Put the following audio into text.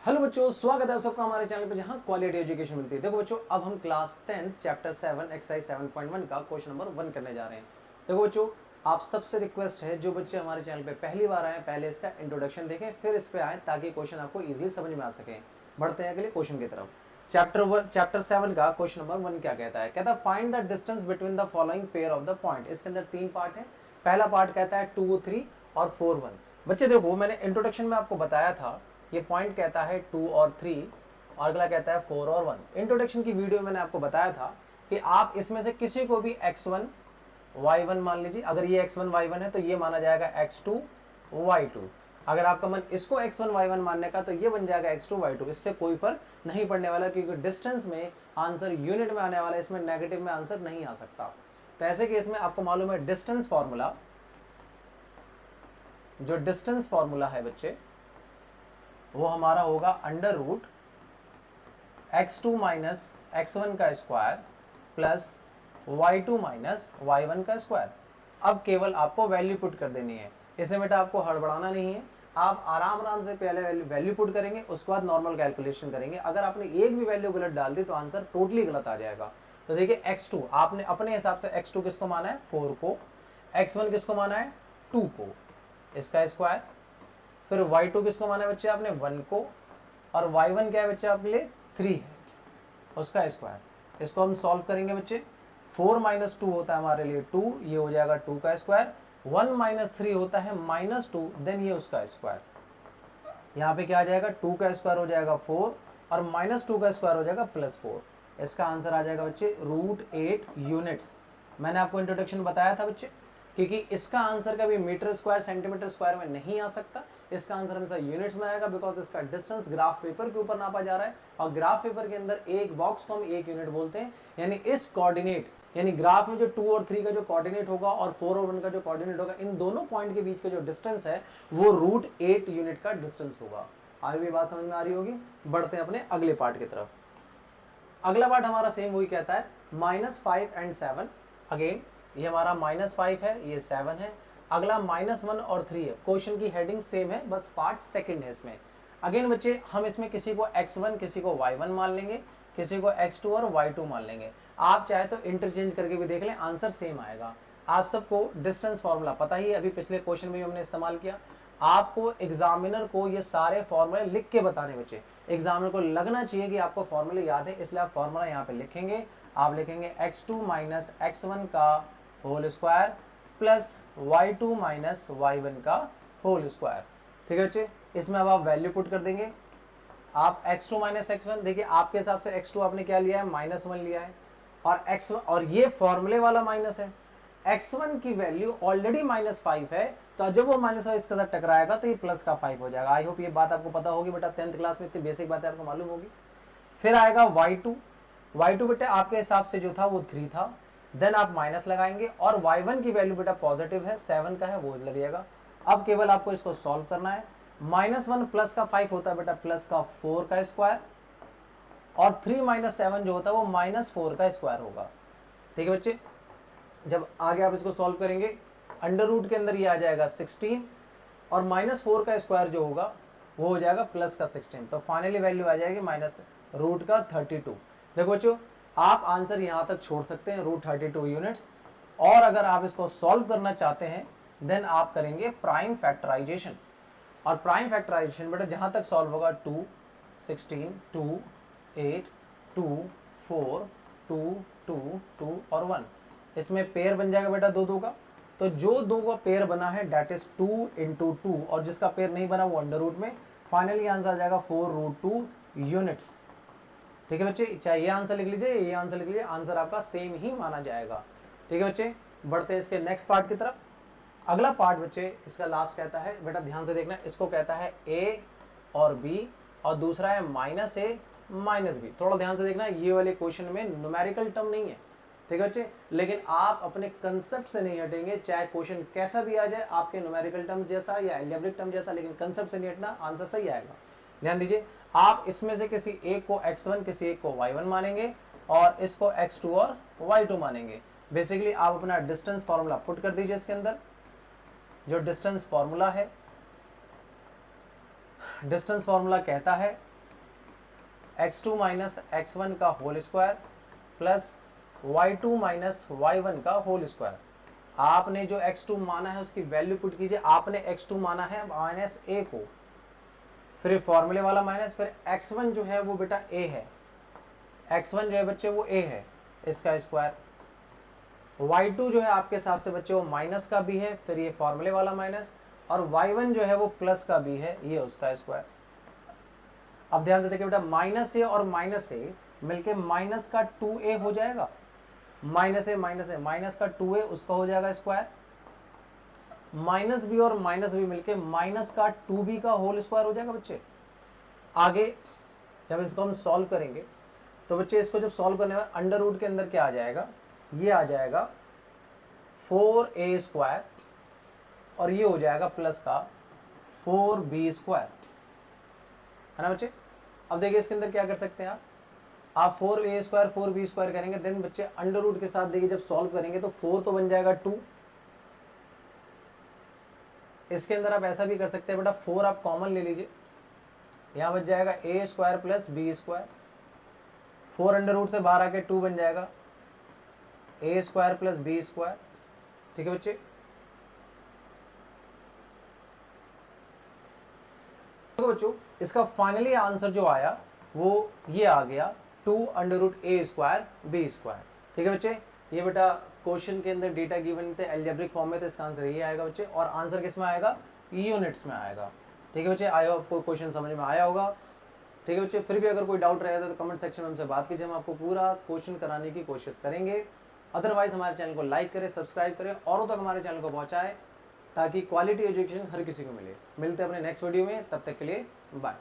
Hello बच्चों, स्वागत है आप सबका हमारे चैनल पर जहां क्वालिटी एजुकेशन मिलती है। देखो बच्चों, अब हम क्लास 10 चैप्टर 7 एक्सरसाइज 7.1 का क्वेश्चन नंबर 1 करने जा रहे हैं। देखो बच्चों, आप सबसे रिक्वेस्ट है जो बच्चे हमारे चैनल पे पहली बार आए पहले इसका इंट्रोडक्शन देखें, फिर इस पे आए ताकि क्वेश्चन आपको इजीली समझ में आ सके। बढ़ते हैं अगले क्वेश्चन की तरफ। चैप्टर 7 का क्वेश्चन नंबर 1 क्या कहता है? कहता है find the distance between the following pair of the point. इसके अंदर 3 पार्ट है। पहला पार्ट कहता है 2 3 और 4 1। बच्चे देखो, मैंने इंट्रोडक्शन में आपको बताया था ये पॉइंट कहता है 2 और 3 और अगला कहता है 4 और 1। इंट्रोडक्शन की वीडियो में मैंने आपको बताया था कि आप इसमें से किसी को भी x1 y1 मान लीजिए। अगर ये x1 y1 है तो ये माना जाएगा x2 y2। अगर आपका मन इसको x1 y1 मानने का तो ये बन जाएगा x2 y2। इससे कोई फर्क नहीं पड़ने वाला, क्योंकि डिस्टेंस में आंसर यूनिट में आने वाला है, इसमें नेगेटिव में आंसर नहीं आ सकता। तो ऐसे केस में आपको मालूम है डिस्टेंस फॉर्मूला, जो डिस्टेंस फॉर्मूला है बच्चे वो हमारा होगा under root x2 minus x1 का square plus y2 minus y1 का स्क्वायर। अब केवल आपको वैल्यू पुट कर देनी है, इसे बेटा आपको हड़बड़ाना नहीं है। आप आराम आराम से पहले वैल्यू पुट करेंगे, उसके बाद नॉर्मल कैलकुलेशन करेंगे। अगर आपने एक भी वैल्यू गलत डाल दी तो आंसर टोटली गलत आ जाएगा। तो देखिए x2 आपने अपने हिसाब से x2 किसको माना है 4 को, x1 किसको माना है 2 को, इसका स्क्वायर। फिर y2 किसको माना है बच्चे आपने 1 को, और y1 क्या है बच्चे आपके लिए 3 है, उसका स्क्वायर। इसको हम सॉल्व करेंगे बच्चे। 4 माइनस 2 होता है हमारे लिए 2, ये हो जाएगा 2 का स्क्वायर। 1 माइनस 3 होता है -2, देन ये उसका स्क्वायर। यहाँ पे क्या आ जाएगा 2 का स्क्वायर हो जाएगा 4 और -2 का स्क्वायर हो जाएगा +4। इसका आंसर आ जाएगा बच्चे √8 यूनिट्स। मैंने आपको इंट्रोडक्शन बताया था बच्चे, क्योंकि इसका आंसर कभी मीटर स्क्वायर सेंटीमीटर स्क्वायर में नहीं आ सकता, इसका आंसर हमेशा यूनिट्स में आएगा, बिकॉज इसका डिस्टेंस ग्राफ पेपर के ऊपर नापा जा रहा है और ग्राफ पेपर के अंदर एक बॉक्स को हम 1 यूनिट बोलते हैं। यानी इस कोऑर्डिनेट, यानी ग्राफ में जो 2 और 3 का जो कोऑर्डिनेट होगा और 4 और 1 का जो कोऑर्डिनेट होगा, इन दोनों पॉइंट के बीच का जो डिस्टेंस है वो √8 यूनिट का डिस्टेंस होगा। आगे बात समझ में आ रही होगी। बढ़ते हैं अपने अगले पार्ट की तरफ। अगला पार्ट हमारा सेम वही कहता है -5 एंड 7। अगेन ये हमारा -5 है, ये 7 है। अगला -1 और 3 है। क्वेश्चन की हेडिंग सेम है, बस पार्ट सेकंड है इसमें। अगेन बच्चे हम इसमें किसी को x1 किसी को y1 मान लेंगे, किसी को x2 और y2 मान लेंगे। आप चाहे तो इंटरचेंज करके भी देख लें, आंसर सेम आएगा। आप सबको डिस्टेंस फॉर्मूला पता ही है, अभी पिछले क्वेश्चन में भी हमने इस्तेमाल किया। आपको एग्जामिनर को ये सारे फॉर्मूले लिख के बताने बच्चे, एग्जामिनर को लगना चाहिए कि आपको फॉर्मूले याद है, इसलिए आप फॉर्मूला यहाँ पे लिखेंगे। आप लिखेंगे x2 माइनस x1 का whole square plus y2 minus y1 का होल स्क्वायर। ठीक है बच्चे, इसमें अब आप वैल्यू पुट कर देंगे। आप x2 माइनस x1, देखिए आपके हिसाब से x2 आपने क्या लिया है -1 लिया है, और x1 और ये फॉर्मूले वाला माइनस है। x1 की वैल्यू ऑलरेडी -5 है, तो जब वो -5 इसके साथ टकराएगा तो ये प्लस का 5 हो जाएगा। आई होप ये बात आपको पता होगी बेटा, 10th क्लास में इतनी बेसिक बातें आपको मालूम होगी। फिर आएगा y2 बेटा आपके हिसाब से जो था वो 3 था, देन आप माइनस लगाएंगे और y1 की वैल्यू बेटा पॉजिटिव है, 7 का है, वो लगेगा। अब केवल आपको इसको सॉल्व करना है। -1 प्लस का 5 होता है बेटा प्लस का 4 का स्क्वायर, और 3 माइनस 7 जो होता है वो -4 का स्क्वायर होगा। ठीक है बच्चे, जब आगे आप इसको सॉल्व करेंगे अंडर रूट के अंदर ये आ जाएगा 16 और -4 का स्क्वायर जो होगा वो हो जाएगा प्लस का 16, तो फाइनली वैल्यू आ जाएगी -√32। देखो बच्चों, आप आंसर यहां तक छोड़ सकते हैं √32 यूनिट्स, और अगर आप इसको सॉल्व करना चाहते हैं देन आप करेंगे प्राइम फैक्टराइजेशन। और प्राइम फैक्टराइजेशन बेटा जहां तक सॉल्व होगा 2, 16, 2, 8, 2, 4, 2, 2, 2 और 1, इसमें पेयर बन जाएगा बेटा 2 2 का। तो जो 2 का पेयर बना है डेट इज 2 × 2, और जिसका पेयर नहीं बना वो अंडर रूट में। फाइनली आंसर आ जाएगा 4√2 यूनिट्स। ठीक है बच्चे, चाहे ये आंसर लिख लीजिए, ये आंसर लिख लीजिए, आंसर आपका सेम ही माना जाएगा। ठीक है बच्चे, बढ़ते हैं इसके नेक्स्ट पार्ट की तरफ। अगला पार्ट बच्चे इसका लास्ट कहता है, बेटा ध्यान से देखना, इसको कहता है a और b और दूसरा है -a -b। थोड़ा ध्यान से देखना, ये वाले क्वेश्चन में न्यूमेरिकल टर्म नहीं है। ठीक है बच्चे, लेकिन आप अपने कंसेप्ट से नहीं हटेंगे, चाहे क्वेश्चन कैसा भी आ जाए आपके न्यूमेरिकल टर्म जैसा या अलजेब्रिक टर्म जैसा, लेकिन कंसेप्ट से नहीं हटना, आंसर सही आएगा। ध्यान दीजिए, आप इसमें से किसी एक को x1 किसी एक को y1 मानेंगे और इसको x2 और y2 मानेंगे। बेसिकली आप अपना डिस्टेंस फॉर्मूला पुट कर दीजिए इसके अंदर। जो डिस्टेंस फॉर्मूला है, डिस्टेंस फॉर्मूला कहता है x2 माइनस x1 का whole square plus y2 minus y1 का होल स्क्वायर। आपने जो x2 माना है उसकी वैल्यू पुट कीजिए। आपने x2 माना है माइनस a को, फिर फॉर्मूले वाला माइनस, फिर x1 जो है वो बेटा a है, x1 जो है बच्चे वो a है, इसका स्क्वायर। y2 जो है आपके हिसाब से बच्चे वो माइनस का भी है, फिर ये फॉर्मूले वाला माइनस, और y1 जो है वो प्लस का भी है, ये उसका स्क्वायर। अब ध्यान से देखिए बेटा, माइनस ए और माइनस ए मिलके माइनस का 2a हो जाएगा, माइनस ए माइनस का 2a उसका हो जाएगा स्क्वायर, माइनस बी और माइनस बी मिलके माइनस का 2b का होल स्क्वायर हो जाएगा बच्चे। आगे जब इसको हम सॉल्व करेंगे तो बच्चे इसको जब सॉल्व करने में अंडर रूट के अंदर क्या आ जाएगा, ये आ जाएगा 4a स्क्वायर और ये हो जाएगा प्लस का 4b स्क्वायर, है ना बच्चे। अब देखिए इसके अंदर क्या कर सकते हैं आप 4a स्क्वायर 4b स्क्वायर करेंगे, देन बच्चे अंडर रूट के साथ देखिए जब सॉल्व करेंगे तो 4 तो बन जाएगा 2। इसके अंदर आप ऐसा भी कर सकते हैं बेटा, 4 आप कॉमन ले लीजिए, यहां बच जाएगा a square plus b square, 4 under root से बाहर आके 2 बन जाएगा a square plus b square. ठीक है बच्चे, तो बच्चों इसका फाइनली आंसर जो आया वो ये आ गया 2 under root a square b square. ठीक है बच्चे, ये बेटा क्वेश्चन के अंदर डेटा गिवन थे, एल्जेब्रिक फॉर्म में, तो इसका आंसर ये आएगा बच्चे, और आंसर किस में आएगा, यूनिट्स में आएगा। ठीक है बच्चे, आई होप आपको क्वेश्चन समझ में आया होगा। ठीक है बच्चे, फिर भी अगर कोई डाउट रहेगा तो कमेंट सेक्शन में हमसे बात कीजिए, हम आपको पूरा क्वेश्चन कराने की कोशिश करेंगे। अदरवाइज हमारे चैनल को लाइक करें, सब्सक्राइब करें, औरों तक हमारे चैनल को पहुंचाएं ताकि क्वालिटी एजुकेशन हर किसी को मिले। मिलते हैं अपने नेक्स्ट वीडियो में, तब तक के लिए बाय।